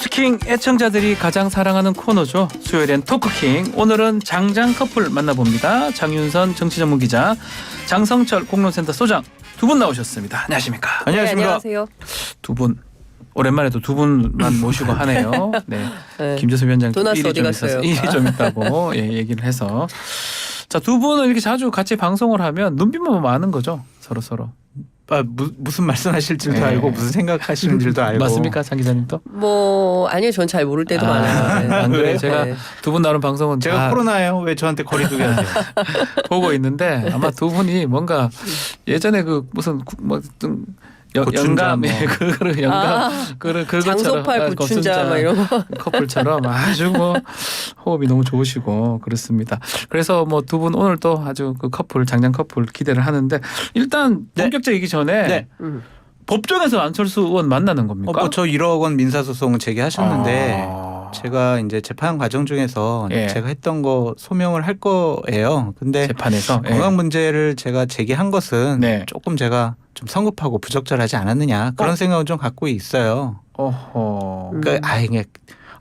뉴스킹 애청자들이 가장 사랑하는 코너죠. 수요일엔 토크킹. 오늘은 장장 커플 만나봅니다. 장윤선 정치전문기자, 장성철 공론센터 소장 두 분 나오셨습니다. 안녕하십니까? 안녕하십니까? 네, 안녕하세요. 두 분. 오랜만에 또 두 분만 모시고 하네요. 네. 네. 김재수 위원장 도나스 일이 어디 좀 갔어요? 있어서 일이 좀 있다고 얘기를 해서. 자, 두 분은 이렇게 자주 같이 방송을 하면 눈빛만 보면 아는 거죠. 서로. 무슨 말씀하실지도 네. 알고 무슨 생각하시는 줄도 알고. 맞습니까, 장 기자님도? 뭐 아니요, 전 잘 모를 때도 많아요. 네. 안 그래요? 왜요? 제가 네. 두 분 나오는 방송은 제가 다 코로나예요. 왜 저한테 거리두기 하세요? 보고 있는데 아마 두 분이 뭔가 예전에 그 무슨 고춘자 영감, 뭐. 그 영감, 그것처럼 장소팔 고춘자 막 이런 거. 커플처럼 아주 뭐 호흡이 너무 좋으시고 그렇습니다. 그래서 뭐 두 분 오늘 또 아주 그 커플 장장 커플 기대를 하는데 일단 네. 본격적이기 전에 네. 법정에서 안철수 의원 만나는 겁니까? 저 1억 원 민사소송을 제기하셨는데 아. 제가 이제 재판 과정 중에서 예. 제가 했던 거 소명을 할 거예요. 근데 재판에서 건강 문제를 제가 제기한 것은 네. 조금 제가 좀 성급하고 부적절하지 않았느냐 그런 생각을 좀 갖고 있어요. 어허. 그러니까 이게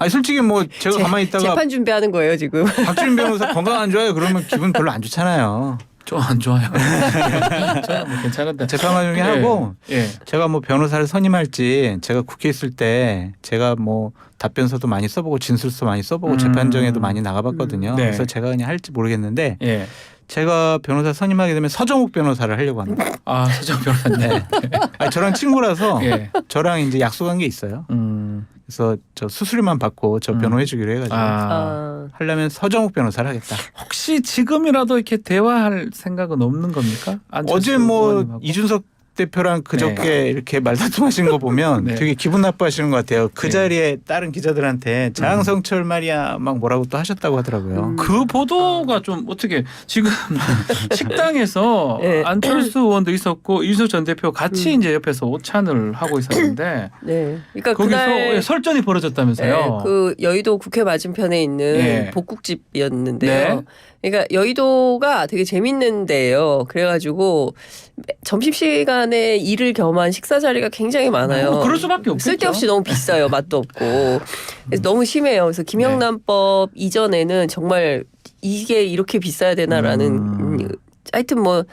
솔직히 뭐 제가 가만히 있다가 재판 준비하는 거예요 지금. 박주민 변호사 건강 안 좋아요 그러면 기분 별로 안 좋잖아요. 좀 안 좋아요. 저는 뭐 괜찮은데 재판 과정에 하고 예. 제가 뭐 변호사를 선임할지 제가 국회에 있을 때 제가 뭐 답변서도 많이 써보고 진술서 많이 써보고 재판정에도 많이 나가봤거든요. 네. 그래서 제가 그냥 할지 모르겠는데 예. 제가 변호사 선임하게 되면 서정욱 변호사를 하려고 합니다. 아, 서정 변호사님. 네. 저랑 친구라서 예. 저랑 이제 약속한 게 있어요. 그래서 저 수수료만 받고 저 변호해주기로 해가지고 하려면 서정욱 변호사를 하겠다. 혹시 지금이라도 이렇게 대화할 생각은 없는 겁니까? 어제 뭐 이준석 대표랑 그저께 이렇게 말다툼하시는 거 보면 네. 되게 기분 나빠하시는 것 같아요. 그 네. 자리에 다른 기자들한테 장성철 말이야 막 뭐라고 또 하셨다고 하더라고요. 그 보도가 좀 어떻게 지금 식당에서 네. 안철수 의원도 있었고 이준석 전 대표 같이 이제 옆에서 오찬을 하고 있었는데 네. 그러니까 거기서 그날 설전이 벌어졌다면서요. 네, 그 여의도 국회 맞은편에 있는 예. 복국집이었는데요. 네. 그러니까 여의도가 되게 재밌는 데예요. 그래가지고 점심시간에 일을 겸한 식사 자리가 굉장히 많아요. 그럴 수밖에 없겠죠. 쓸데없이 너무 비싸요. 맛도 없고. 그래서 너무 심해요. 그래서 김영란법 이전에는 정말 이게 이렇게 비싸야 되나라는 하여튼 뭐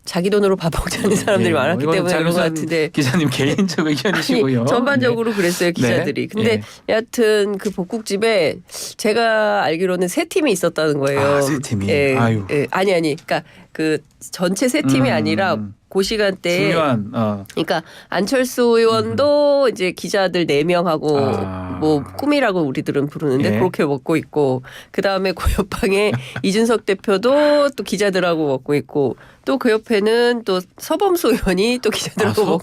자기 돈으로 밥 먹자는 사람들이 예, 많았기 이건 때문에 그런 것 장윤선 같은데 기자님 개인적 의견이시고요. 아니, 전반적으로 그랬어요 네. 기자들이. 근데 여하튼 그 복국집에 제가 알기로는 세 팀이 있었다는 거예요. 아, 세 팀이? 예, 아유. 예, 아니 그러니까 그 전체 세 팀이 아니라 그 시간대에 중요한 그러니까 안철수 의원도 이제 기자들 4명하고 뭐 꿈이라고 우리들은 부르는데 예. 그렇게 먹고 있고 그 다음에 그 옆방에 이준석 대표도 또 기자들하고 먹고 있고 또 그 옆에는 또 서범수 의원이 또 기자들하고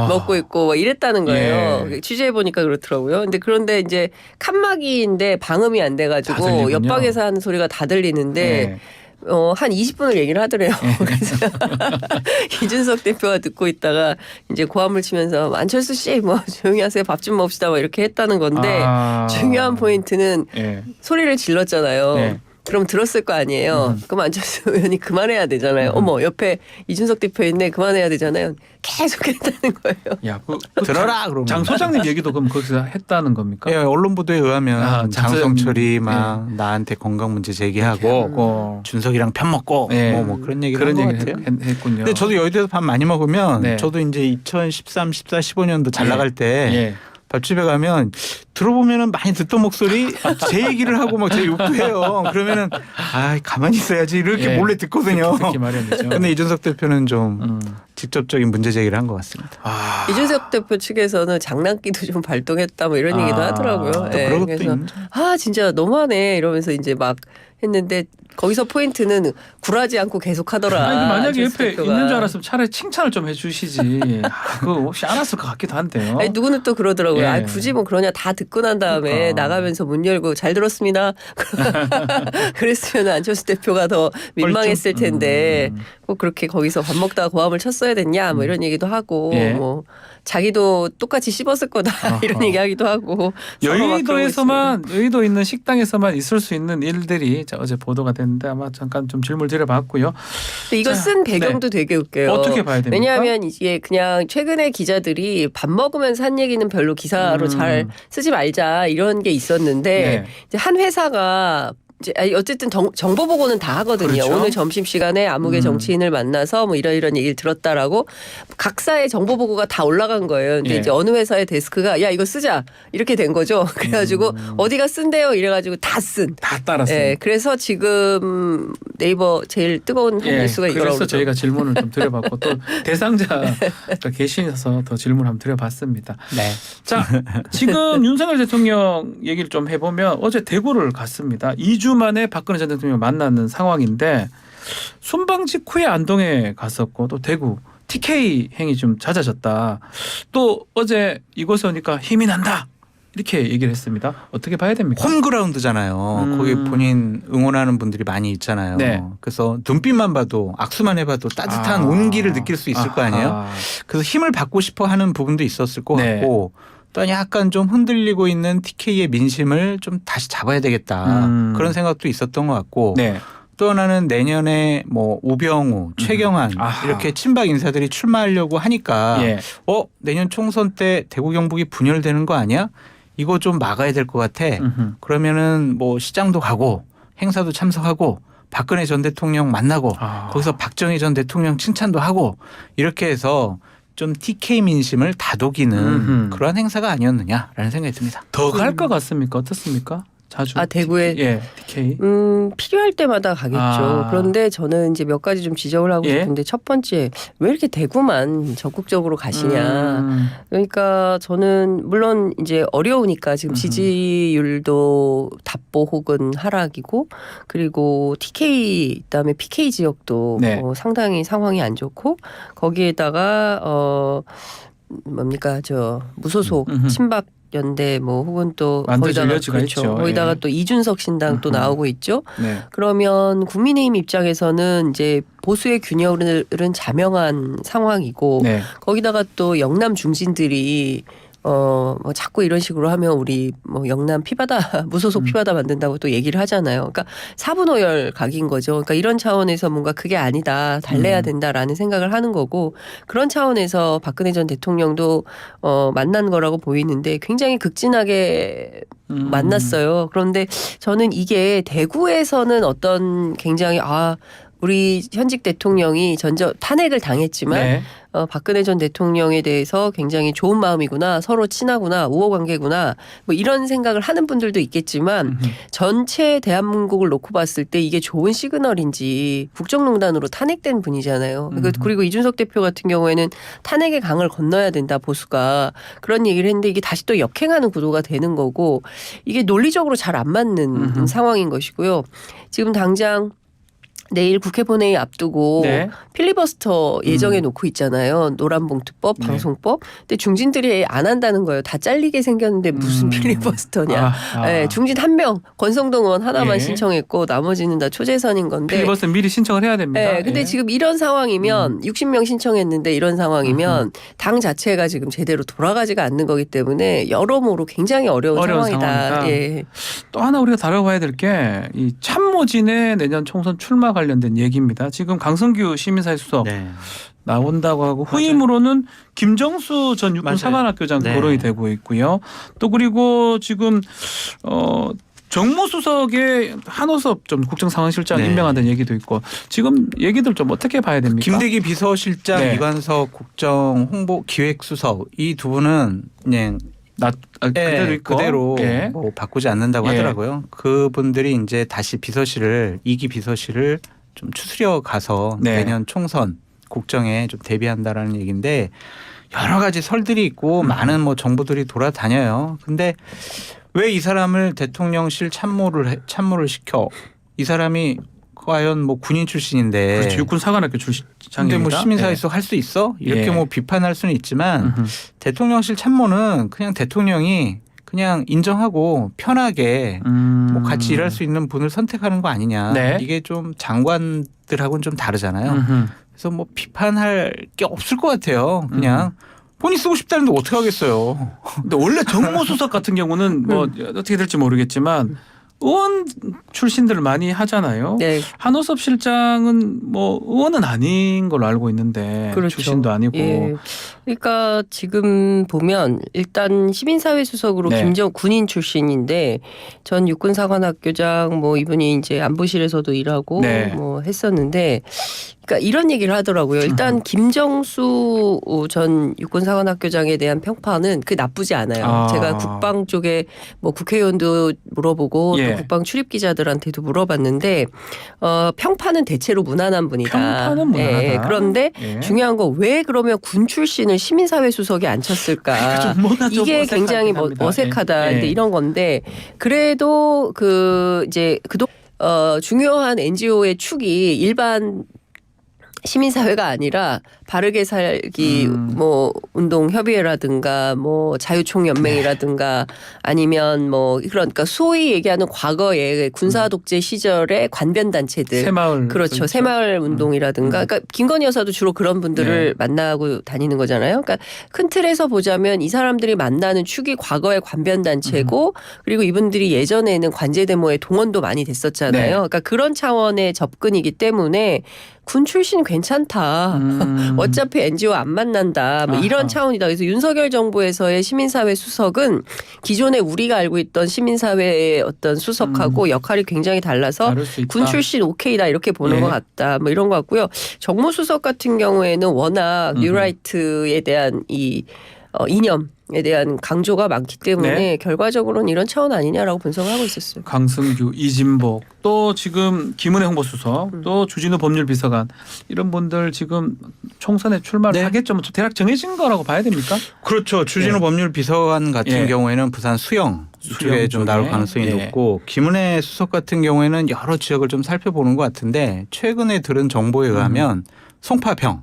먹고 있고 뭐 이랬다는 거예요. 예. 취재해 보니까 그렇더라고요. 그런데 이제 칸막이인데 방음이 안 다 돼가지고 들리군요. 옆방에서 하는 소리가 다 들리는데. 예. 한 20분을 얘기를 하더래요. 그래서 이준석 대표가 듣고 있다가 이제 고함을 치면서 안철수 씨 뭐 조용히 하세요. 밥 좀 먹읍시다. 뭐 이렇게 했다는 건데 중요한 포인트는 예. 소리를 질렀잖아요. 네. 그럼 들었을 거 아니에요. 그럼 안철수 의원이 그만해야 되잖아요. 어머 옆에 이준석 대표 있네. 그만해야 되잖아요. 계속 했다는 거예요. 야, 들어라 그러면. 장 소장님 얘기도 그럼 거기서 했다는 겁니까? 예, 언론 보도에 의하면 아, 장성철이 막 나한테 건강 문제 제기하고 준석이랑 편 먹고 예. 뭐 그런 얘기를 그런 한것 얘기를 같아요. 했군요. 근데 저도 여의도에서 밥 많이 먹으면 네. 저도 이제 2013, 14, 15년도 잘 나갈 때 예. 밥집에 가면 들어보면은 많이 듣던 목소리 제 얘기를 하고 막 제 욕도 해요. 그러면은 가만히 있어야지 이렇게 예. 몰래 듣거든요. 듣기 마련이죠. 근데 이준석 대표는 좀 직접적인 문제 제기를 한 것 같습니다. 이준석 대표 측에서는 장난기도 좀 발동했다 뭐 이런 얘기도 하더라고요. 또 예, 그런 것도 그래서 있는데. 진짜 너무하네 이러면서 이제 막 했는데 거기서 포인트는 굴하지 않고 계속 하더라. 아니, 만약에 안철수 옆에 대표가. 있는 줄 알았으면 차라리 칭찬을 좀 해주시지. 그거 혹시 알았을 것 같기도 한데요. 아니, 누구는 또 그러더라고요. 예. 굳이 뭐 그러냐 다 듣고 난 다음에 그러니까. 나가면서 문 열고 잘 들었습니다. 그랬으면 안철수 대표가 더 민망했을 텐데 꼭 그렇게 거기서 밥 먹다가 고함을 쳤어야 됐냐 뭐 이런 얘기도 하고 예. 뭐 자기도 똑같이 씹었을 거다 이런 얘기하기도 하고 여의도에서만 여의도 있는 식당에서만 있을 수 있는 일들이 어제 보도가 됐는데 아마 잠깐 좀 질문 드려봤고요. 근데 이거 쓴 배경도 되게 웃겨요. 어떻게 봐야 됩니까? 왜냐하면 이게 그냥 최근에 기자들이 밥 먹으면서 한 얘기는 별로 기사로 잘 쓰지 말자 이런 게 있었는데 네. 이제 한 회사가 이제 어쨌든 정보 보고는 다 하거든요. 그렇죠. 오늘 점심시간에 아무개 정치인을 만나서 뭐 이런 얘기를 들었다라고 각사의 정보 보고가 다 올라간 거예요. 근데 예. 이제 어느 회사의 데스크가 야 이거 쓰자 이렇게 된 거죠. 그래가지고 어디가 쓴대요 이래가지고 다 쓴. 다 따랐어요. 예, 그래서 지금 네이버 제일 뜨거운 뉴스가 이거라고 그래서 그러죠. 저희가 질문을 좀 드려봤고 또 대상자가 계시서 더 질문을 한번 드려봤습니다. 네. 자, 지금 윤석열 대통령 얘기를 좀 해보면 어제 대구를 갔습니다. 2주 만에 박근혜 전 대통령 만나는 상황인데 순방 직후에 안동에 갔었고 또 대구 TK 행이 좀 잦아졌다. 또 어제 이곳에 오니까 힘이 난다. 이렇게 얘기를 했습니다. 어떻게 봐야 됩니까? 홈그라운드잖아요. 거기 본인 응원하는 분들이 많이 있잖아요. 네. 그래서 눈빛만 봐도 악수만 해봐도 따뜻한 온기를 느낄 수 있을 거 아니에요. 그래서 힘을 받고 싶어 하는 부분도 있었을 것 네. 같고 또 약간 좀 흔들리고 있는 TK의 민심을 좀 다시 잡아야 되겠다. 그런 생각도 있었던 것 같고 네. 또 하나는 내년에 뭐 우병우, 최경환 아하. 이렇게 친박 인사들이 출마하려고 하니까 예. 내년 총선 때 대구 경북이 분열되는 거 아니야? 이거 좀 막아야 될 것 같아. 음흠. 그러면은 뭐 시장도 가고 행사도 참석하고 박근혜 전 대통령 만나고 거기서 박정희 전 대통령 칭찬도 하고 이렇게 해서 좀 TK 민심을 다독이는 음흠. 그러한 행사가 아니었느냐라는 생각이 듭니다. 더 갈 것 같습니까? 어떻습니까? 자주. 대구에 예, TK. 필요할 때마다 가겠죠. 그런데 저는 이제 몇 가지 좀 지적을 하고 예? 싶은데 첫 번째 왜 이렇게 대구만 적극적으로 가시냐. 그러니까 저는 물론 이제 어려우니까 지금 지지율도 답보 혹은 하락이고 그리고 TK 그다음에 PK 지역도 네. 상당히 상황이 안 좋고 거기에다가 뭡니까 저 무소속 친박 연대 뭐 혹은 또 만들어질 거기다가 여지가 그렇죠. 있죠. 거기다가 예. 또 이준석 신당 또 나오고 있죠. 네. 그러면 국민의힘 입장에서는 이제 보수의 균열은 자명한 상황이고 네. 거기다가 또 영남 중진들이 뭐 자꾸 이런 식으로 하면 우리 뭐 영남 피바다 무소속 피바다 만든다고 또 얘기를 하잖아요. 그러니까 사분오열 각인 거죠. 그러니까 이런 차원에서 뭔가 그게 아니다 달래야 된다라는 생각을 하는 거고 그런 차원에서 박근혜 전 대통령도 만난 거라고 보이는데 굉장히 극진하게 만났어요. 그런데 저는 이게 대구에서는 어떤 굉장히 우리 현직 대통령이 탄핵을 당했지만 네. 박근혜 전 대통령에 대해서 굉장히 좋은 마음이구나, 서로 친하구나, 우호 관계구나, 뭐 이런 생각을 하는 분들도 있겠지만 전체 대한민국을 놓고 봤을 때 이게 좋은 시그널인지 국정농단으로 탄핵된 분이잖아요. 그리고 이준석 대표 같은 경우에는 탄핵의 강을 건너야 된다, 보수가. 그런 얘기를 했는데 이게 다시 또 역행하는 구도가 되는 거고 이게 논리적으로 잘 안 맞는 상황인 것이고요. 지금 당장 내일 국회 본회의 앞두고 네. 필리버스터 예정해 놓고 있잖아요. 노란봉투법, 네. 방송법. 근데 중진들이 안 한다는 거예요. 다 잘리게 생겼는데 무슨 필리버스터냐. 네, 중진 한 명, 권성동 의원 하나만 예. 신청했고 나머지는 다 초재선인 건데. 필리버스터 미리 신청을 해야 됩니다. 네, 근데 예. 지금 이런 상황이면 60명 신청했는데 이런 상황이면 당 자체가 지금 제대로 돌아가지가 않는 거기 때문에 여러모로 굉장히 어려운 상황이다. 상황이다. 예. 또 하나 우리가 다뤄봐야 될 게 이 참모진의 내년 총선 출마 관련된 얘기입니다. 지금 강성규 시민사회 수석 네. 나온다고 하고 후임으로는 김정수 전 육군 맞아요. 사관학교장 네. 거론이 되고 있고요. 또 그리고 지금 정무수석의 한호섭 좀 국정상황실장 네. 임명한다는 얘기도 있고 지금 얘기들 좀 어떻게 봐야 됩니까? 김대기 비서실장, 네. 이관석 국정 홍보 기획수석 이 두 분은 그냥 그대로 있고 그대로 예. 뭐 바꾸지 않는다고 예. 하더라고요. 그분들이 이제 다시 비서실을 2기 비서실을 좀 추스려 가서 네. 내년 총선 국정에 좀 대비한다라는 얘기인데 여러 가지 설들이 있고 많은 뭐 정보들이 돌아다녀요. 근데 왜 이 사람을 대통령실 참모를 시켜? 이 사람이 과연 뭐 군인 출신인데 그렇죠. 육군 사관학교 근데 출신장입니다. 뭐 시민사회에서 할 수 있어? 이렇게 예. 뭐 비판할 수는 있지만 대통령실 참모는 그냥 대통령이 그냥 인정하고 편하게 뭐 같이 일할 수 있는 분을 선택하는 거 아니냐. 네. 이게 좀 장관들하고는 좀 다르잖아요. 그래서 뭐 비판할 게 없을 것 같아요. 그냥 본인 쓰고 싶다는데 어떻게 하겠어요. 근데 원래 정무수석 같은 경우는 뭐 어떻게 될지 모르겠지만 의원 출신들을 많이 하잖아요. 네. 한호섭 실장은 뭐 의원은 아닌 걸로 알고 있는데 그렇죠. 출신도 아니고. 예. 그러니까 지금 보면 일단 시민사회 수석으로 네. 김정 군인 출신인데 전 육군사관학교장 뭐 이분이 이제 안보실에서도 일하고 네. 뭐 했었는데 그러니까 이런 얘기를 하더라고요. 일단 김정수 전 육군사관학교장에 대한 평판은 그 나쁘지 않아요. 아. 제가 국방 쪽에 뭐 국회의원도 물어보고 예. 또 국방 출입 기자들한테도 물어봤는데 평판은 대체로 무난한 분이다. 평판은 무난하다. 예, 그런데 예. 중요한 거 왜 그러면 군 출신을 시민사회 수석에 안 쳤을까? 좀 뭔가 좀 이게 어색하긴 굉장히 합니다. 어색하다. 예. 근데 이런 건데 그래도 그 이제 중요한 NGO의 축이 일반 시민사회가 아니라 바르게 살기 뭐 운동협의회라든가 뭐 자유총연맹이라든가 아니면 뭐 그러니까 소위 얘기하는 과거에 군사독재 시절의 관변단체들 새마을 그렇죠. 새마을 운동이라든가 그러니까 김건희 여사도 주로 그런 분들을 만나고 다니는 거잖아요. 그러니까 큰 틀에서 보자면 이 사람들이 만나는 축이 과거의 관변단체고 그리고 이분들이 예전에는 관제데모에 동원도 많이 됐었잖아요. 네. 그러니까 그런 차원의 접근이기 때문에 군 출신 괜찮다. 어차피 NGO 안 만난다. 뭐 이런 아하. 차원이다. 그래서 윤석열 정부에서의 시민사회 수석은 기존에 우리가 알고 있던 시민사회의 어떤 수석하고 역할이 굉장히 달라서 다를 수 있다. 군 출신 오케이다 이렇게 보는 예. 것 같다. 뭐 이런 것 같고요. 정무수석 같은 경우에는 워낙 뉴라이트에 대한 이 이념에 대한 강조가 많기 때문에 네. 결과적으로는 이런 차원 아니냐라고 분석을 하고 있었어요. 강승규, 이진복, 또 지금 김은혜 홍보수석, 또 주진우 법률비서관 이런 분들 지금 총선에 출마를 네. 하겠죠. 뭐 대략 정해진 거라고 봐야 됩니까? 그렇죠. 주진우 예. 법률비서관 같은 예. 경우에는 부산 수영 쪽에 좀 나올 쪽에. 가능성이 예. 높고 김은혜 수석 같은 경우에는 여러 지역을 좀 살펴보는 것 같은데 최근에 들은 정보에 의하면 송파병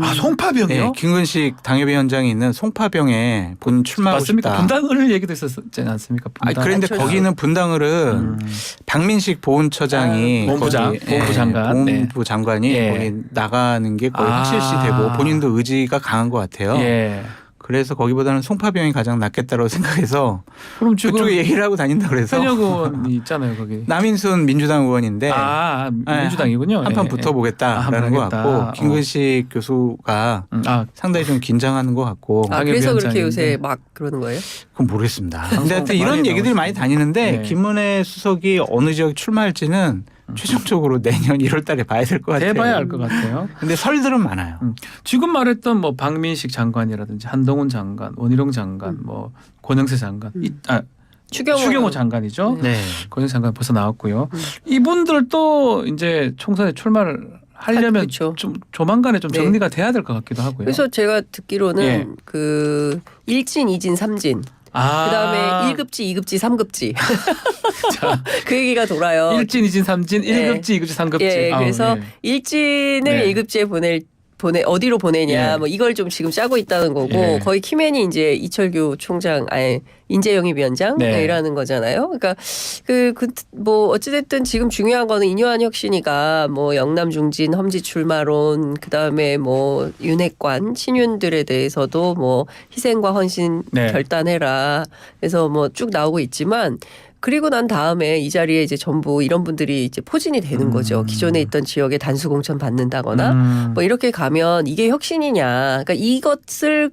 아 송파병이요? 네, 김근식 당협위원장이 있는 송파병에 본 출마하고 맞습니까? 싶다. 분당을 얘기도 있었지 않습니까? 아 분당. 그런데 안철수. 거기는 분당을은 박민식 보훈처장이 본부장, 거기, 본부 장관. 본부 장관이 예. 거기 나가는 게 거의 아. 확실시되고 본인도 의지가 강한 것 같아요. 예. 그래서 거기보다는 송파병이 가장 낫겠다고 생각해서 그럼 지금 그쪽에 얘기를 하고 다닌다 그래서 현역 의원이 있잖아요 거기. 남인순 민주당 의원인데 아 민주당이군요. 한판 예. 붙어보겠다라는 아, 것 하겠다. 같고 김근식 교수가 아 상당히 좀 긴장하는 것 같고 그래서 그렇게 당협위원장인데. 요새 막 그러는 거예요? 그건 모르겠습니다. 근데 하여튼 많이 이런 얘기들이 많이 나오시죠. 다니는데 네. 김은혜 수석이 어느 지역 출마할지는 최종적으로 내년 1월 달에 봐야 될 것 같아요. 대봐야 알 것 같아요. 근데 설들은 많아요. 지금 말했던 뭐 박민식 장관이라든지 한동훈 장관, 원희룡 장관, 뭐 권영세 장관, 추경호 장관이죠. 네. 권영세 장관 벌써 나왔고요. 이분들도 이제 총선에 출마를 하려면 그렇죠. 좀 조만간에 좀 네. 정리가 돼야 될 것 같기도 하고요. 그래서 제가 듣기로는 예. 그 1진, 2진, 3진 그다음에 1급지, 2급지, 3급지 그 얘기가 돌아요. 1진, 2진, 3진, 예. 1급지, 2급지, 3급지. 예, 그래서 1진을 네. 1급지에 보내 어디로 보내냐 예. 뭐 이걸 좀 지금 짜고 있다는 거고 예. 거의 키맨이 이제 이철규 총장 인재영입위원장이라는 네. 거잖아요. 그러니까 뭐 어찌됐든 지금 중요한 거는 인요한 혁신이가 뭐 영남 중진 험지 출마론 그다음에 뭐 윤핵관 친윤들에 대해서도 뭐 희생과 헌신 네. 결단해라. 그래서 뭐 쭉 나오고 있지만 그리고 난 다음에 이 자리에 이제 전부 이런 분들이 이제 포진이 되는 거죠. 기존에 있던 지역에 단수 공천 받는다거나 뭐 이렇게 가면 이게 혁신이냐. 그러니까 이것을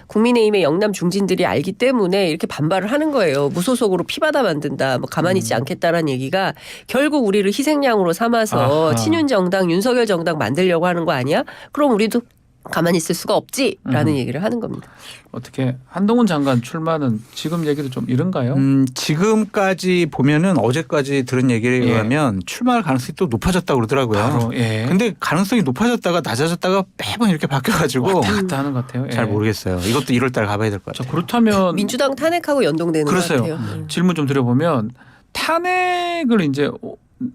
국민의힘의 영남 중진들이 알기 때문에 이렇게 반발을 하는 거예요. 무소속으로 피받아 만든다. 뭐 가만히 있지 않겠다라는 얘기가 결국 우리를 희생양으로 삼아서 아하. 친윤 정당, 윤석열 정당 만들려고 하는 거 아니야? 그럼 우리도 가만히 있을 수가 없지라는 얘기를 하는 겁니다. 어떻게 한동훈 장관 출마는 지금 얘기도 좀 이른가요? 지금까지 보면은 어제까지 들은 얘기에 예. 의하면 출마할 가능성이 또 높아졌다고 그러더라고요. 바로 예. 근데 가능성이 높아졌다가 낮아졌다가 매번 이렇게 바뀌어가지고 왔다 갔다 하는 것 같아요. 예. 잘 모르겠어요. 이것도 1월 달 가봐야 될 것 자, 같아요. 그렇다면 민주당 탄핵하고 연동되는 것 그러세요. 같아요. 질문 좀 드려보면 탄핵을 이제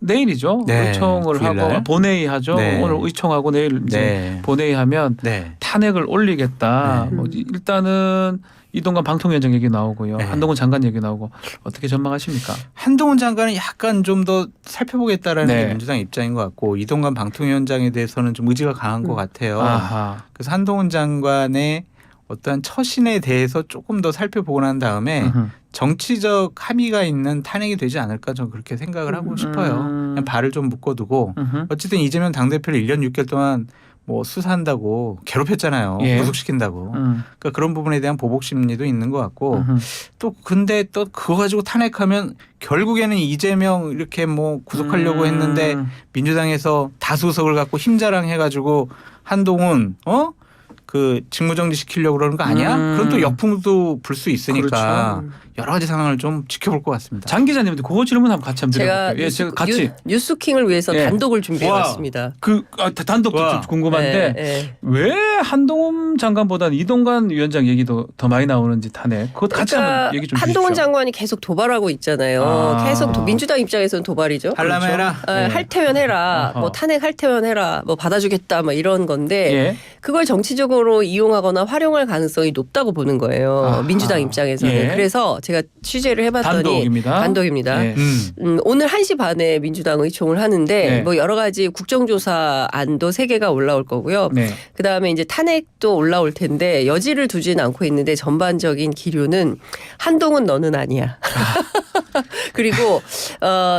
내일이죠. 네, 의총을 주일날. 하고 본회의하죠. 네. 오늘 의총하고 내일 이제 네. 본회의하면 네. 탄핵을 올리겠다. 네. 뭐 일단은 이동관 방통위원장 얘기 나오고요. 네. 한동훈 장관 얘기 나오고 어떻게 전망하십니까? 한동훈 장관은 약간 좀 더 살펴보겠다라는 네. 게 민주당 입장인 것 같고 이동관 방통위원장에 대해서는 좀 의지가 강한 것 같아요. 아하. 그래서 한동훈 장관의 어떠한 처신에 대해서 조금 더 살펴보고 난 다음에 음흠. 정치적 합의가 있는 탄핵이 되지 않을까 저는 그렇게 생각을 하고 싶어요. 그냥 발을 좀 묶어두고 음흠. 어쨌든 이재명 당대표를 1년 6개월 동안 뭐 수사한다고 괴롭혔잖아요. 예. 구속시킨다고. 그러니까 그런 부분에 대한 보복 심리도 있는 것 같고 음흠. 또 근데 또 그거 가지고 탄핵하면 결국에는 이재명 이렇게 뭐 구속하려고 했는데 민주당에서 다수석을 갖고 힘자랑해가지고 한동훈 그 직무정지 시키려고 그러는 거 아니야? 그럼 또 역풍도 불 수 있으니까 그렇죠. 여러 가지 상황을 좀 지켜볼 것 같습니다. 장 기자님도 그거 질문 한번 같이 한번 제가 드려볼게요. 예, 제가 같이 뉴스킹을 위해서 예. 단독을 준비해왔습니다. 단독도 와. 좀 궁금한데 예, 예. 왜 한동훈 장관보다는 이동관 위원장 얘기도 더 많이 나오는지 탄핵 그것 같이 한번 얘기 좀 한동훈 주십시오. 장관이 계속 도발하고 있잖아요. 아. 계속 민주당 입장에서는 도발이죠. 하려면 해라. 예. 할 테면 해라. 어허. 뭐 탄핵 할 테면 해라. 뭐 받아주겠다. 뭐 이런 건데 예. 그걸 정치적으로 이용하거나 활용할 가능성이 높다고 보는 거예요. 아하. 민주당 입장에서는. 예. 그래서 제가 취재를 해봤더니 단독입니다. 예. 오늘 1시 반에 민주당 의총을 하는데 네. 뭐 여러 가지 국정조사 안도 3개가 올라올 거고요. 네. 그다음에 이제 탄핵도 올라올 텐데 여지를 두지는 않고 있는데 전반적인 기류는 한동훈 너는 아니야. 그리고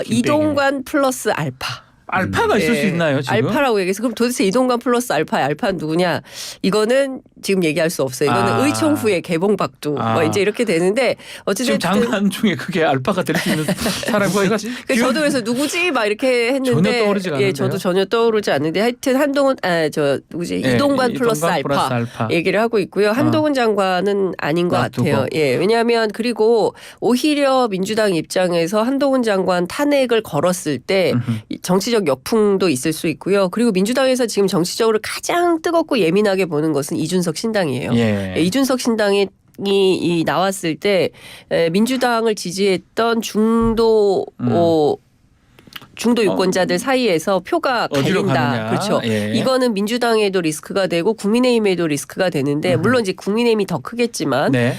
이동관 플러스 알파. 알파가 있을 예. 수 있나요 지금? 알파라고 얘기해서 그럼 도대체 이동관 플러스 알파는 누구냐? 이거는 지금 얘기할 수 없어요. 이거는 아. 의총 후에 개봉박두 뭐 이제 이렇게 되는데 어찌됐든 지금 장관 중에 그게 알파가 될 수 있는 사람이 제가 저도 그래서 누구지 막 이렇게 했는데 전혀 떠오르지가 않는데요. 예, 저도 전혀 떠오르지 않는데 하여튼 한동훈 누구지 예, 이동관 플러스 알파 얘기를 하고 있고요. 한동훈 장관은 아닌 것 놔두고. 같아요. 예, 왜냐하면 그리고 오히려 민주당 입장에서 한동훈 장관 탄핵을 걸었을 때 정치적 역풍도 있을 수 있고요. 그리고 민주당에서 지금 정치적으로 가장 뜨겁고 예민하게 보는 것은 이준석 신당이에요. 예. 이준석 신당이 나왔을 때 민주당을 지지했던 중도 유권자들 사이에서 표가 어디로 갈린다. 가느냐. 그렇죠. 예. 이거는 민주당에도 리스크가 되고 국민의힘에도 리스크가 되는데 물론 이제 국민의힘이 더 크겠지만 네.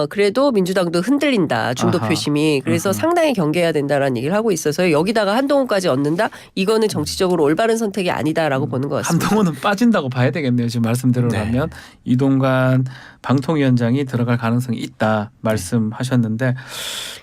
그래도 민주당도 흔들린다. 중도 아하. 표심이. 그래서 상당히 경계해야 된다라는 얘기를 하고 있어서 여기다가 한동훈까지 얻는다. 이거는 정치적으로 올바른 선택이 아니다라고 보는 것 같습니다. 한동훈은 빠진다고 봐야 되겠네요. 지금 말씀대로라면 이동관 방통위원장이 들어갈 가능성이 있다 말씀하셨는데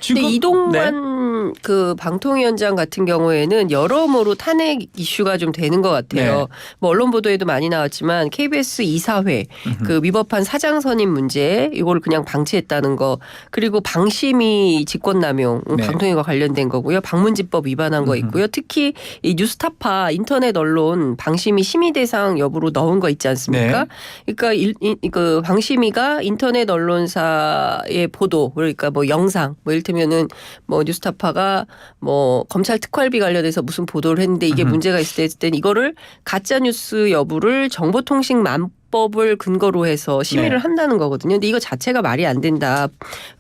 지금 근데 이동관 그 방통위원장 같은 경우에는 여러모로 탄핵 이슈가 좀 되는 것 같아요. 네. 뭐 언론 보도에도 많이 나왔지만 KBS 이사회 그 위법한 사장 선임 문제 이걸 그냥 방치했다는 거 그리고 방심위 직권남용 네. 방통위와 관련된 거고요. 방문지법 위반한 거 있고요. 특히 이 뉴스타파 인터넷 언론 방심위 심의 대상 여부로 넣은 거 있지 않습니까? 네. 그러니까 그 방심위가 인터넷 언론사의 보도 그러니까 뭐 영상 뭐 이를테면은 뭐 뉴스타파가 뭐 검찰 특활비 관련해서 무슨 보도를 했는데 이게 문제가 있을 때는 이거를 가짜 뉴스 여부를 정보통신망법을 근거로 해서 심의를 네. 한다는 거거든요. 근데 이거 자체가 말이 안 된다.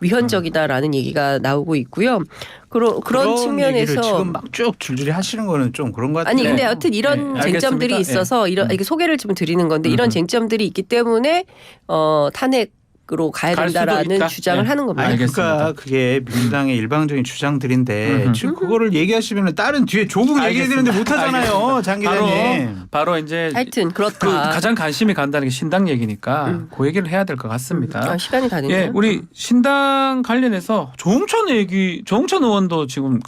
위헌적이다라는 얘기가 나오고 있고요. 그런 측면에서 지금 막 쭉 줄줄이 하시는 거는 좀 그런 것 같아요. 아니 근데 여튼 이런 네, 쟁점들이 알겠습니다. 있어서 이렇게 소개를 좀 드리는 건데 이런 쟁점들이 있기 때문에 탄핵으로 가야 갈 수도 된다라는 있다. 주장을 네. 하는 겁니다. 아니, 알겠습니다. 그러니까 그게 민주당의 일방적인 주장들인데 지금 그거를 얘기하시면 다른 뒤에 조국 얘기해야 알겠습니다. 되는데 못 하잖아요, 장 기자님. 바로 이제 하여튼 그 그렇다. 가장 관심이 간다는 게 신당 얘기니까 그 얘기를 해야 될 것 같습니다. 시간이 다 됐네요. 예, 우리 신당 관련해서 조홍천 의원도 지금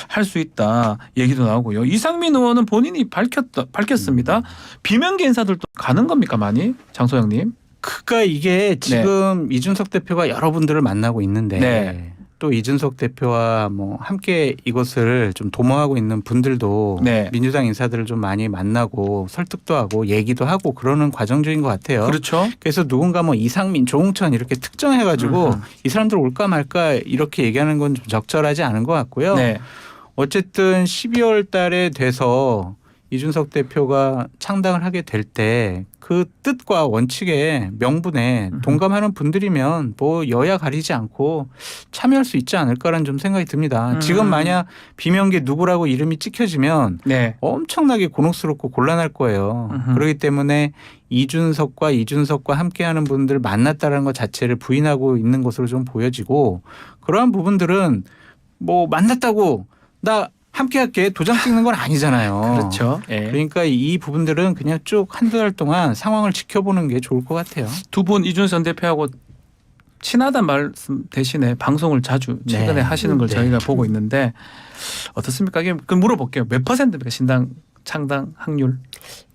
할 수 있다 얘기도 나오고요. 이상민 의원은 본인이 밝혔습니다. 비명계 인사들도 가는 겁니까 많이? 장 소장님? 그러니까 이게 지금 이준석 대표가 여러분들을 만나고 있는데 네. 또 이준석 대표와 뭐 함께 이것을 좀 도모하고 있는 분들도 네. 민주당 인사들을 좀 많이 만나고 설득도 하고 얘기도 하고 그러는 과정 중인 것 같아요. 그렇죠. 그래서 누군가 뭐 이상민, 조홍천 이렇게 특정해가지고 이 사람들 올까 말까 이렇게 얘기하는 건 좀 적절하지 않은 것 같고요. 네. 어쨌든 12월 달에 돼서 이준석 대표가 창당을 하게 될 때 그 뜻과 원칙에 명분에 동감하는 분들이면 뭐 여야 가리지 않고 참여할 수 있지 않을까라는 좀 생각이 듭니다. 지금 만약 비명계 누구라고 이름이 찍혀지면 네. 엄청나게 곤혹스럽고 곤란할 거예요. 그렇기 때문에 이준석과 함께하는 분들 만났다는 것 자체를 부인하고 있는 것으로 좀 보여지고 그러한 부분들은 뭐 만났다고 나 함께 할게 도장 찍는 건 아니잖아요. 그렇죠. 예. 그러니까 이 부분들은 그냥 쭉 한두 달 동안 상황을 지켜보는 게 좋을 것 같아요. 두 분 이준석 대표하고 친하단 말씀 대신에 방송을 자주 최근에 네. 하시는 걸 네. 저희가 보고 있는데 어떻습니까? 이게 그 물어볼게요. 몇 %입니까? 신당 창당 확률?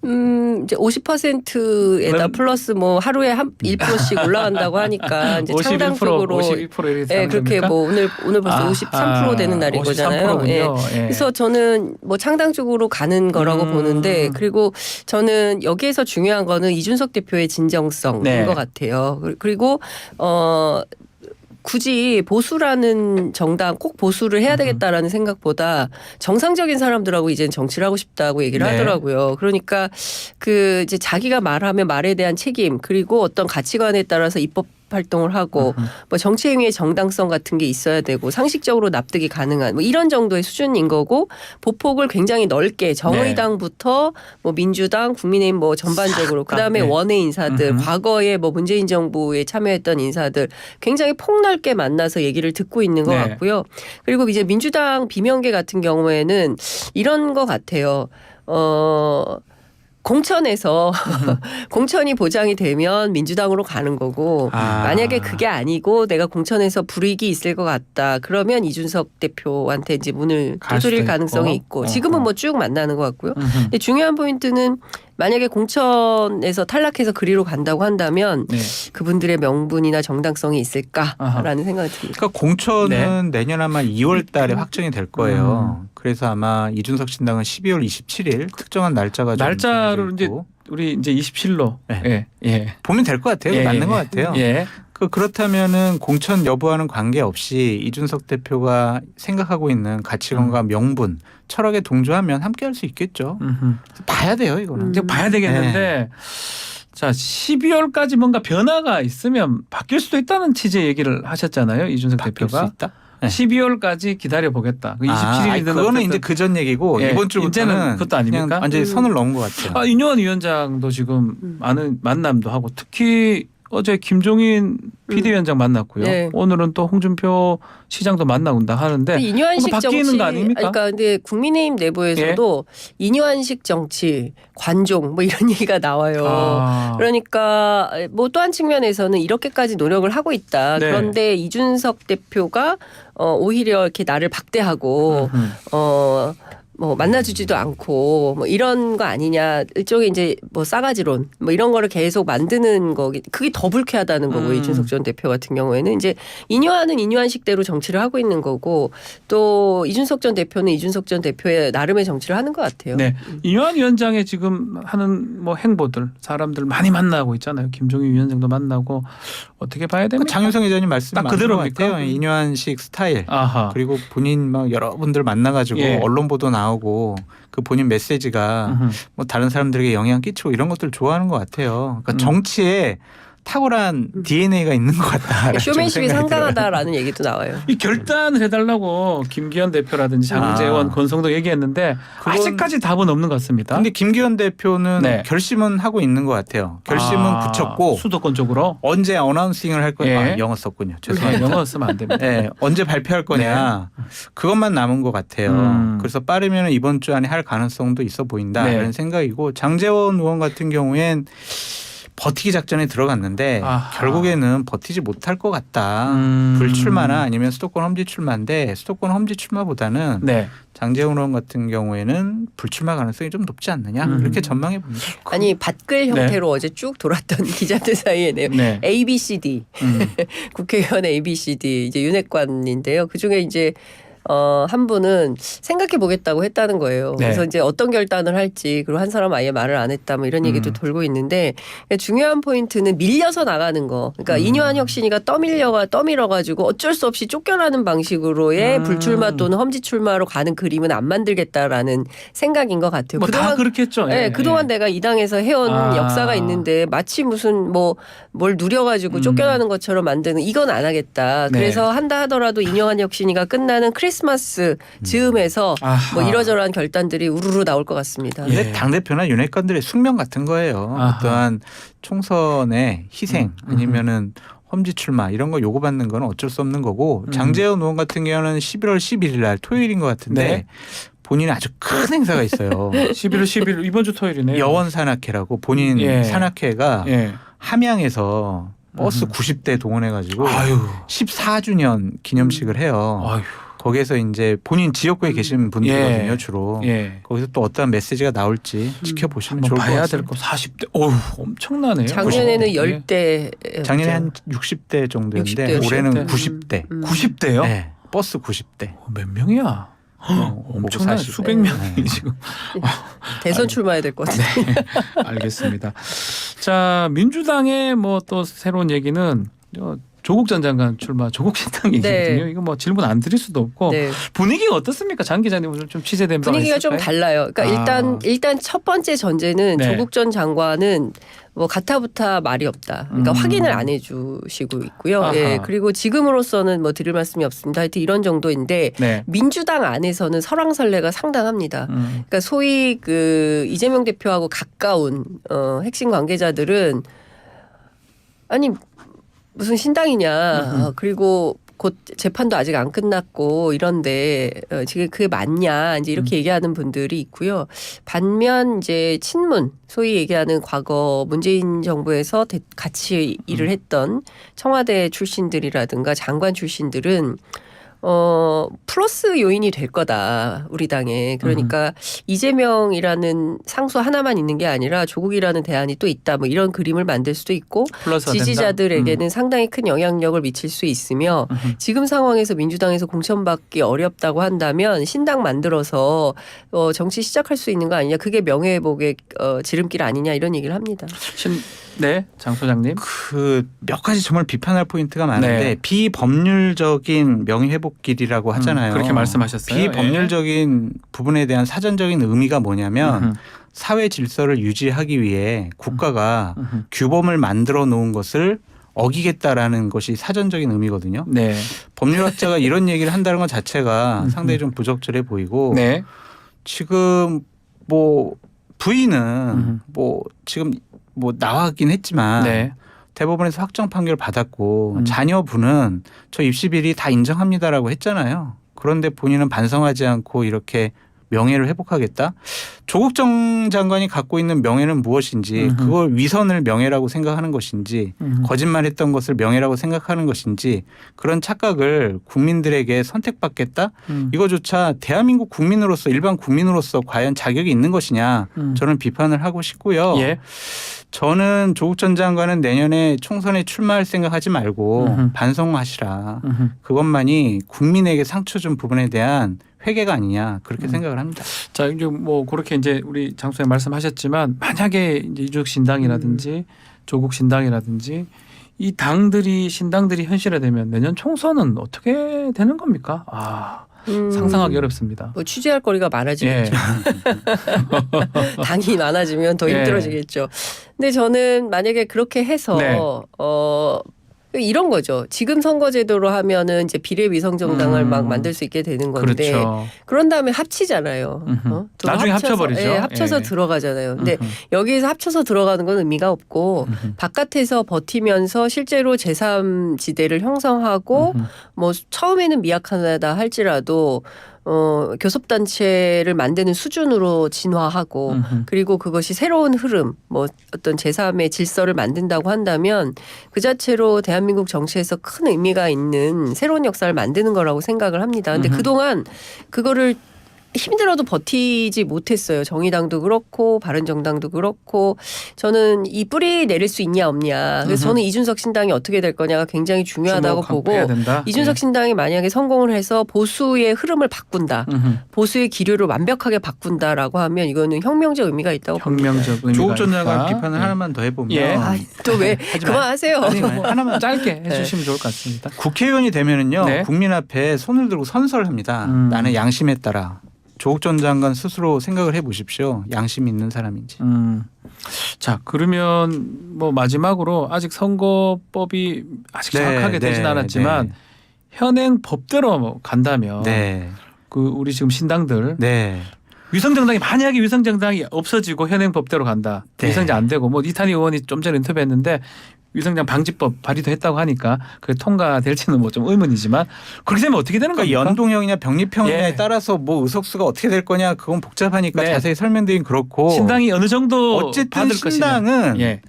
이제 50%에다 그럼- 플러스 뭐 하루에 한 1%씩 올라간다고 하니까 이제 51%, 창당적으로 51% 이렇게 예, 그렇게 뭐 오늘 벌써 53% 되는 날인 거잖아요. 예. 그래서 저는 뭐 창당적으로 가는 거라고 보는데 그리고 저는 여기에서 중요한 거는 이준석 대표의 진정성인 네. 것 같아요. 그리고 굳이 보수라는 정당 꼭 보수를 해야 되겠다라는 생각보다 정상적인 사람들하고 이제는 정치를 하고 싶다고 얘기를 네. 하더라고요. 그러니까 그 이제 자기가 말하면 말에 대한 책임 그리고 어떤 가치관에 따라서 입법 활동을 하고 뭐 정치 행위의 정당성 같은 게 있어야 되고 상식적으로 납득이 가능한 뭐 이런 정도의 수준인 거고 보폭을 굉장히 넓게 정의당부터 뭐 민주당, 국민의힘 뭐 전반적으로 그다음에 네. 원외 인사들 과거에 뭐 문재인 정부에 참여했던 인사들 굉장히 폭넓게 만나서 얘기를 듣고 있는 것 네. 같고요. 그리고 이제 민주당 비명계 같은 경우에는 이런 것 같아요. 공천에서 공천이 보장이 되면 민주당으로 가는 거고 만약에 그게 아니고 내가 공천에서 불이익이 있을 것 같다. 그러면 이준석 대표한테 이제 문을 갈 두드릴 수도 가능성이 있고. 있고 지금은 뭐 쭉 만나는 것 같고요. 근데 중요한 포인트는 만약에 공천에서 탈락해서 그리로 간다고 한다면 네. 그분들의 명분이나 정당성이 있을까라는 아하. 생각이 듭니다. 그러니까 공천은 내년 아마 2월 달에 확정이 될 거예요. 그래서 아마 이준석 신당은 12월 27일 특정한 날짜가 좀 날짜를 정해져 이제 있고 우리 이제 27로 네. 예. 보면 될 것 같아요. 예. 맞는 것 같아요. 예. 그렇다면은 공천 여부와는 관계없이 이준석 대표가 생각하고 있는 가치관과 명분, 철학에 동조하면 함께 할 수 있겠죠. 봐야 돼요, 이거는. 이제 봐야 되겠는데 자 12월까지 뭔가 변화가 있으면 바뀔 수도 있다는 취지의 얘기를 하셨잖아요. 이준석 바뀔 수 대표가. 있다. 네. 12월까지 기다려 보겠다. 27일이든 그거는 이제 그 전 얘기고 예, 이번 주부터는 이제는 그것도 아닙니까? 그냥 완전히 선을 넘은 것 같아요. 윤여원 위원장도 지금 많은 만남도 하고 특히 어제 김종인 비대위원장 만났고요. 네. 오늘은 또 홍준표 시장도 만나온다 하는데 인유한식 뭔가 바뀌는 정치, 거 아닙니까? 그러니까 근데 국민의힘 내부에서도 인유한식 정치, 관종 뭐 이런 얘기가 나와요. 그러니까 뭐 또 한 측면에서는 이렇게까지 노력을 하고 있다. 네. 그런데 이준석 대표가 오히려 이렇게 나를 박대하고 뭐 만나주지도 않고 뭐 이런 거 아니냐 일종의 이제 뭐 싸가지론 뭐 이런 거를 계속 만드는 거기 그게 더 불쾌하다는 거고 이준석 전 대표 같은 경우에는 이제 인유하는 인유한식대로 정치를 하고 있는 거고 또 이준석 전 대표는 이준석 전 대표의 나름의 정치를 하는 것 같아요. 네, 윤여원 위원장의 지금 하는 뭐 행보들 사람들 많이 만나고 있잖아요. 김종인 위원장도 만나고 어떻게 봐야 됩니까? 장윤성 회장님 말씀 딱 맞는 것 그대로입니까? 같아요. 인유한식 스타일. 아하. 그리고 본인 막 여러분들 만나가지고 예. 언론 보도 나오고 그 본인 메시지가 뭐 다른 사람들에게 영향 끼치고 이런 것들 좋아하는 것 같아요. 그러니까 정치에 탁월한 DNA가 있는 것 같다. 쇼맨십이 상당하다라는 얘기도 나와요. 이 결단을 해달라고 김기현 대표라든지 장재원, 권성도 얘기했는데 아직까지 답은 없는 것 같습니다. 근데 김기현 대표는 네. 결심은 하고 있는 것 같아요. 결심은 굳혔고 수도권 쪽으로 언제 어나운싱을 할 거냐. 예. 영어 썼군요. 죄송합니다. 영어 쓰면 안 됩니다. 네, 언제 발표할 거냐 그것만 남은 것 같아요. 그래서 빠르면 이번 주 안에 할 가능성도 있어 보인다 네. 이런 생각이고 장재원 의원 같은 경우엔 버티기 작전에 들어갔는데 아하. 결국에는 버티지 못할 것 같다. 불출마나 아니면 수도권 험지 출마인데 수도권 험지 출마보다는 네. 장재원 의원 같은 경우에는 불출마 가능성이 좀 높지 않느냐 이렇게 전망해 봅니다. 아니 밭글 형태로 어제 쭉 돌았던 기자들 사이에네요. 네. ABCD 국회의원 ABCD 이제 윤핵관인데요. 그 중에 이제 한 분은 생각해 보겠다고 했다는 거예요. 네. 그래서 이제 어떤 결단을 할지 그리고 한 사람 아예 말을 안 했다 뭐 이런 얘기도 돌고 있는데 중요한 포인트는 밀려서 나가는 거. 그러니까 인유한 혁신이가 떠밀어가지고 어쩔 수 없이 쫓겨나는 방식으로의 불출마 또는 험지 출마로 가는 그림은 안 만들겠다라는 생각인 것 같아요. 뭐 다 그렇겠죠. 네, 예. 그동안 내가 이 당에서 해온 역사가 있는데 마치 무슨 뭘 누려가지고 쫓겨나는 것처럼 만드는 이건 안 하겠다. 네. 그래서 한다 하더라도 인유한 혁신이가 끝나는 크리스마스 즈음에서 뭐 이러저러한 결단들이 우르르 나올 것 같습니다. 근데 예. 당대표나 윤핵관들의 숙명 같은 거예요. 아하. 어떠한 총선의 희생 아니면은 험지 출마 이런 거 요구받는 건 어쩔 수 없는 거고 장제원 의원 같은 경우는 11월 11일 날 토요일인 것 같은데 네. 본인이 아주 큰 행사가 있어요. 11월 11일 이번 주 토요일이네요. 여원 산악회라고 본인 예. 산악회가 예. 함양에서 버스 90대 동원해가지고 아유. 14주년 기념식을 해요. 아유. 거기에서 이제 본인 지역구에 계신 분들이거든요, 예. 주로. 예. 거기서 또 어떤 메시지가 나올지 지켜보시면 한번 좋을 것 봐야 같습니다. 될 거 40대. 어우, 엄청나네요. 작년에는 90대. 10대. 작년에 한 60대 정도였는데 60대. 올해는 60대. 90대. 90대요? 네, 버스 90대. 몇 명이야? 엄청나 40. 수백 명이 네. 지금. 대선 출마해야 될 것 같아요. 알겠습니다. 자, 민주당의 뭐 또 새로운 얘기는 조국 전 장관 출마 조국 신당 얘기거든요. 네. 이거 뭐 질문 안 드릴 수도 없고 네. 분위기가 어떻습니까? 장 기자님 오늘 좀 취재된 바가 분위기가 좀 있을까요? 달라요. 그러니까 아. 일단 첫 번째 전제는 네. 조국 전 장관은 뭐 가타부타 말이 없다. 그러니까 확인을 안 해주시고 있고요. 아하. 예, 그리고 지금으로서는 뭐 드릴 말씀이 없습니다. 하여튼 이런 정도인데 네. 민주당 안에서는 설왕설래가 상당합니다. 그러니까 소위 그 이재명 대표하고 가까운 핵심 관계자들은 아니 무슨 신당이냐. 그리고 곧 재판도 아직 안 끝났고 이런데 지금 그게 맞냐 이제 이렇게 얘기하는 분들이 있고요. 반면 이제 친문 소위 얘기하는 과거 문재인 정부에서 같이 일을 했던 청와대 출신들이라든가 장관 출신들은 플러스 요인이 될 거다 우리 당에. 그러니까 이재명이라는 상수 하나만 있는 게 아니라 조국이라는 대안이 또 있다. 뭐 이런 그림을 만들 수도 있고 플러스가 지지자들에게는 상당히 큰 영향력을 미칠 수 있으며 지금 상황에서 민주당에서 공천받기 어렵다고 한다면 신당 만들어서 정치 시작할 수 있는 거 아니냐. 그게 명예회복의 지름길 아니냐 이런 얘기를 합니다. 네, 장 소장님. 그 몇 가지 정말 비판할 포인트가 많은데 네. 비법률적인 명예회복길이라고 하잖아요. 그렇게 말씀하셨어요. 비법률적인 부분에 대한 사전적인 의미가 뭐냐면 사회 질서를 유지하기 위해 국가가 규범을 만들어 놓은 것을 어기겠다라는 것이 사전적인 의미거든요. 네. 법률학자가 이런 얘기를 한다는 것 자체가 상당히 좀 부적절해 보이고 네. 지금 뭐 부인은 뭐 지금 뭐 나왔긴 했지만 네. 대법원에서 확정 판결 받았고 자녀분은 저 입시 비리 다 인정합니다라고 했잖아요. 그런데 본인은 반성하지 않고 이렇게 명예를 회복하겠다. 조국 전 장관이 갖고 있는 명예는 무엇인지 그걸 위선을 명예라고 생각하는 것인지 거짓말했던 것을 명예라고 생각하는 것인지 그런 착각을 국민들에게 선택받겠다. 이거조차 대한민국 국민으로서 일반 국민으로서 과연 자격이 있는 것이냐 저는 비판을 하고 싶고요. 예. 저는 조국 전 장관은 내년에 총선에 출마할 생각하지 말고 반성하시라. 그것만이 국민에게 상처 준 부분에 대한 회개가 아니냐 그렇게 생각을 합니다. 자, 이제 뭐 그렇게 이제 우리 장 소장님 말씀하셨지만 만약에 이제 이준석 신당이라든지 조국 신당이라든지 이 당들이 신당들이 현실화되면 내년 총선은 어떻게 되는 겁니까? 아, 상상하기 어렵습니다. 뭐 취재할 거리가 많아지겠죠. 당이 많아지면 더 예. 힘들어지겠죠. 근데 저는 만약에 그렇게 해서 네. 이런 거죠. 지금 선거제도로 하면은 이제 비례위성 정당을 막 만들 수 있게 되는 건데 그렇죠. 그런 다음에 합치잖아요. 두 나중에 합쳐버리죠. 예, 합쳐서 예. 들어가잖아요. 근데 여기에서 합쳐서 들어가는 건 의미가 없고 바깥에서 버티면서 실제로 제3지대를 형성하고 뭐 처음에는 미약하다 할지라도 교섭단체를 만드는 수준으로 진화하고 그리고 그것이 새로운 흐름 뭐 어떤 제3의 질서를 만든다고 한다면 그 자체로 대한민국 정치에서 큰 의미가 있는 새로운 역사를 만드는 거라고 생각을 합니다. 근데 그동안 그거를 힘들어도 버티지 못했어요. 정의당도 그렇고 바른정당도 그렇고 저는 이 뿌리 내릴 수 있냐 없냐. 그래서 저는 이준석 신당이 어떻게 될 거냐가 굉장히 중요하다고 보고 주목해야 된다. 이준석 신당이 만약에 성공을 해서 보수의 흐름을 바꾼다. 보수의 기류를 완벽하게 바꾼다라고 하면 이거는 혁명적 의미가 있다고 봅니다. 혁명적 의미가 조국 전 장관 있다. 비판을 하나만 더 해보면 예. 또 왜 하지만 그만하세요. 아니, 하나만 짧게 해주시면 좋을 것 같습니다. 국회의원이 되면은요 네. 국민 앞에 손을 들고 선서합니다. 나는 양심에 따라 조국 전 장관 스스로 생각을 해보십시오. 양심 있는 사람인지. 자, 그러면 뭐 마지막으로 아직 선거법이 아직 정확하게 되진 않았지만 현행 법대로 간다면 그 우리 지금 신당들 위성정당이 만약에 위성정당이 없어지고 현행 법대로 간다. 네. 위성정 안 되고 뭐 이탄희 의원이 좀 전에 인터뷰했는데 위성장 방지법 발의도 했다고 하니까 그게 통과될지는 뭐 좀 의문이지만 그렇게 되면 어떻게 되는 그러니까 겁니까? 연동형이냐 병립형이냐에 예. 따라서 뭐 의석수가 어떻게 될 거냐 그건 복잡하니까 네. 자세히 설명드리긴 그렇고 신당이 어느 정도 어쨌든 받을 신당은 것이냐. 예.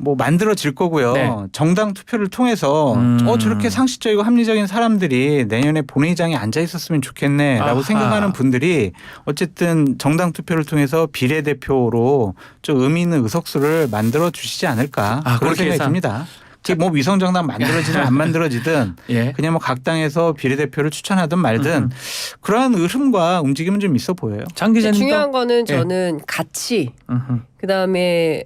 뭐 만들어질 거고요. 네. 정당 투표를 통해서 저렇게 상식적이고 합리적인 사람들이 내년에 본회의장에 앉아 있었으면 좋겠네라고 아하. 생각하는 분들이 어쨌든 정당 투표를 통해서 비례대표로 좀 의미 있는 의석수를 만들어 주시지 않을까 그런 그렇게 생각이 해서? 듭니다. 뭐 위성정당 만들어지든 안 만들어지든 예. 그냥 뭐 각 당에서 비례대표를 추천하든 말든 그러한 흐름과 움직임은 좀 있어 보여요. 장 기자님도 중요한 거는 예. 저는 가치, 음흠. 그다음에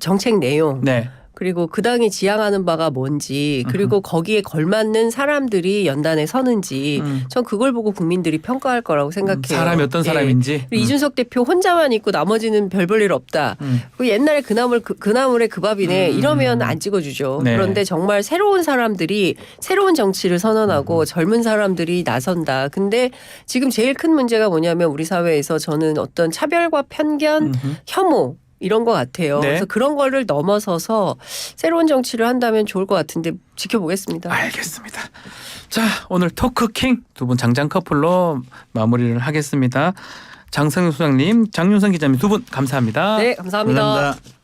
정책 내용, 네. 그리고 그 당이 지향하는 바가 뭔지, 그리고 거기에 걸맞는 사람들이 연단에 서는지, 전 그걸 보고 국민들이 평가할 거라고 생각해요. 사람이 어떤 사람인지. 그리고 이준석 대표 혼자만 있고 나머지는 별 볼 일 없다. 그 옛날에 그나물의 그 밥이네 이러면 안 찍어주죠. 네. 그런데 정말 새로운 사람들이 새로운 정치를 선언하고 젊은 사람들이 나선다. 근데 지금 제일 큰 문제가 뭐냐면 우리 사회에서 저는 어떤 차별과 편견, 혐오 이런 것 같아요. 네. 그래서 그런 거를 넘어서서 새로운 정치를 한다면 좋을 것 같은데 지켜보겠습니다. 알겠습니다. 자, 오늘 토크킹 두 분 장장 커플로 마무리를 하겠습니다. 장성윤 소장님, 장윤선 기자님 두 분 감사합니다. 네, 감사합니다. 감사합니다.